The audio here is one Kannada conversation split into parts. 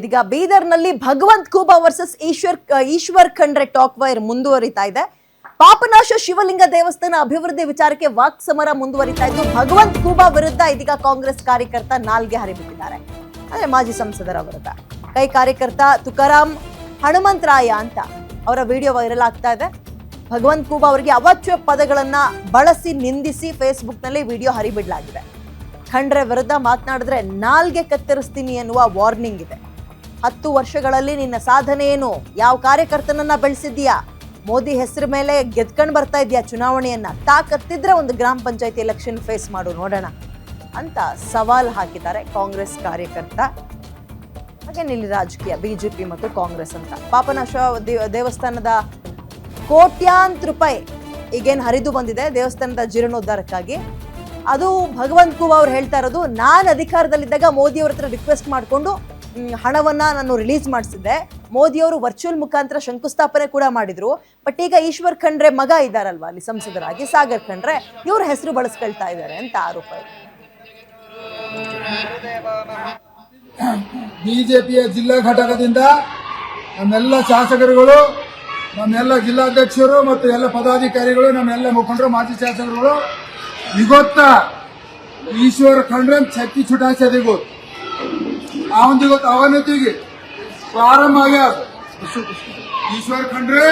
ಇದೀಗ ಬೀದರ್ನಲ್ಲಿ Bhagwant Khuba versus Eshwar Khandre talk war ಮುಂದುವರಿತಾ ಇದೆ. ಪಾಪನಾಶ ಶಿವಲಿಂಗ ದೇವಸ್ಥಾನ ಅಭಿವೃದ್ಧಿ ವಿಚಾರಕ್ಕೆ ವಾಕ್ ಸಮರ ಮುಂದುವರಿತಾ ಇದ್ದು ಭಗವಂತ್ ಖೂಬಾ ವಿರುದ್ಧ ಇದೀಗ ಕಾಂಗ್ರೆಸ್ ಕಾರ್ಯಕರ್ತ ನಾಲ್ಗೆ ಹರಿಬಿಟ್ಟಿದ್ದಾರೆ. ಅಂದ್ರೆ ಮಾಜಿ ಸಂಸದರ ವಿರುದ್ಧ ಕೈ ಕಾರ್ಯಕರ್ತ ತುಕಾರಾಮ್ ಹನುಮಂತರಾಯ ಅಂತ ಅವರ ವಿಡಿಯೋ ವೈರಲ್ ಆಗ್ತಾ ಇದೆ. ಭಗವಂತ್ ಖೂಬಾ ಅವರಿಗೆ ಅವಾಚ್ಯ ಪದಗಳನ್ನ ಬಳಸಿ ನಿಂದಿಸಿ ಫೇಸ್ಬುಕ್ ನಲ್ಲಿ ವಿಡಿಯೋ ಹರಿಬಿಡಲಾಗಿದೆ. ಖಂಡ್ರೆ ವಿರುದ್ಧ ಮಾತನಾಡಿದ್ರೆ ನಾಲ್ಗೆ ಕತ್ತರಿಸ್ತೀನಿ ಎನ್ನುವ ವಾರ್ನಿಂಗ್ ಇದೆ. 10 ವರ್ಷಗಳಲ್ಲಿ ನಿನ್ನ ಸಾಧನೆ ಏನು? ಯಾವ ಕಾರ್ಯಕರ್ತನನ್ನ ಬೆಳೆಸಿದ್ಯಾ? ಮೋದಿ ಹೆಸರು ಮೇಲೆ ಗೆದ್ಕೊಂಡು ಬರ್ತಾ ಇದೆಯಾ ಚುನಾವಣೆಯನ್ನ? ತಾಕತ್ತಿದ್ರೆ ಒಂದು ಗ್ರಾಮ ಪಂಚಾಯತಿ ಎಲೆಕ್ಷನ್ ಫೇಸ್ ಮಾಡು ನೋಡೋಣ ಅಂತ ಸವಾಲ್ ಹಾಕಿದ್ದಾರೆ ಕಾಂಗ್ರೆಸ್ ಕಾರ್ಯಕರ್ತ. ಹಾಗೇನೆ ಇಲ್ಲಿ ರಾಜಕೀಯ ಬಿಜೆಪಿ ಮತ್ತು ಕಾಂಗ್ರೆಸ್ ಅಂತ ಪಾಪನಾಶ ದೇವಸ್ಥಾನದ ಕೋಟ್ಯಾಂತರ ರೂಪಾಯಿ ಈಗೇನು ಹರಿದು ಬಂದಿದೆ ದೇವಸ್ಥಾನದ ಜೀರ್ಣೋದ್ಧಾರಕ್ಕಾಗಿ. ಅದು ಭಗವಂತ್ ಖೂಬಾ ಅವ್ರು ಹೇಳ್ತಾ ಇರೋದು, ನಾನು ಅಧಿಕಾರದಲ್ಲಿದ್ದಾಗ ಮೋದಿ ಅವ್ರ ಹತ್ರ ರಿಕ್ವೆಸ್ಟ್ ಮಾಡಿಕೊಂಡು ಹಣವನ್ನ ನಾನು ರಿಲೀಸ್ ಮಾಡಿಸಿದ್ದೆ. ಮೋದಿ ಅವರು ವರ್ಚುವಲ್ ಮುಖಾಂತರ ಶಂಕುಸ್ಥಾಪನೆ ಕೂಡ ಮಾಡಿದ್ರು. ಬಟ್ ಈಗ ಈಶ್ವರ್ ಖಂಡ್ರೆ ಮಗ ಇದ್ದಾರಲ್ವಾ ಅಲ್ಲಿ ಸಂಸದರಾಗಿ ಸಾಗರ್ ಖಂಡ್ರೆ, ಇವ್ರ ಹೆಸರು ಬಳಸ್ಕೊಳ್ತಾ ಇದ್ದಾರೆ ಅಂತ ಆರೋಪ. ಬಿಜೆಪಿಯ ಜಿಲ್ಲಾ ಘಟಕದಿಂದ ನಮ್ಮೆಲ್ಲ ಶಾಸಕರುಗಳು, ನಮ್ಮೆಲ್ಲ ಜಿಲ್ಲಾಧ್ಯಕ್ಷರು ಮತ್ತು ಎಲ್ಲ ಪದಾಧಿಕಾರಿಗಳು, ನಮ್ಮೆಲ್ಲ ಮುಖಂಡರು, ಮಾಜಿ ಶಾಸಕರುಗಳು ಇವತ್ತ ಈಶ್ವರ್ ಖಂಡ್ರೆ ಛತ್ತಿ छुटायचे ಅವನತಿಗೆ ಪ್ರಾರಂಭ ಆಗ್ಯಾದ. ಈಶ್ವರ್ ಖಂಡ್ರೆ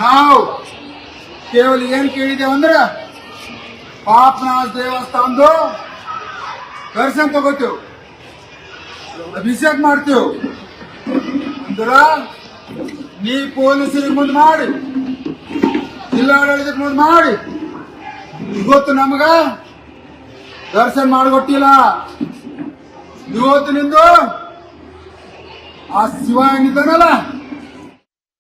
ನಾವು ಕೇವಲ ಏನ್ ಕೇಳಿದ್ದೇವೆ ಅಂದ್ರೆ ಪಾಪನಾಶ ದೇವಸ್ಥಾನದ ದರ್ಶನ ತಗೋತೇವೆ, ಅಭಿಷೇಕ ಮಾಡ್ತೇವೆ ಅಂದ್ರ ನೀ ಪೊಲೀಸರಿಗೆ ಮುಂದೆ ಮಾಡಿ, ಜಿಲ್ಲಾಡಳಿತಕ್ಕೆ ಮುಂದೆ ಮಾಡಿ ಇವತ್ತು ನಮಗ ದರ್ಶನ ಮಾಡಿಕೊಟ್ಟಿಲ್ಲ. ಇವತ್ತಿನಿಂದ ಆ ಶಿವ ಏನಿದ್ದಾನಲ್ಲ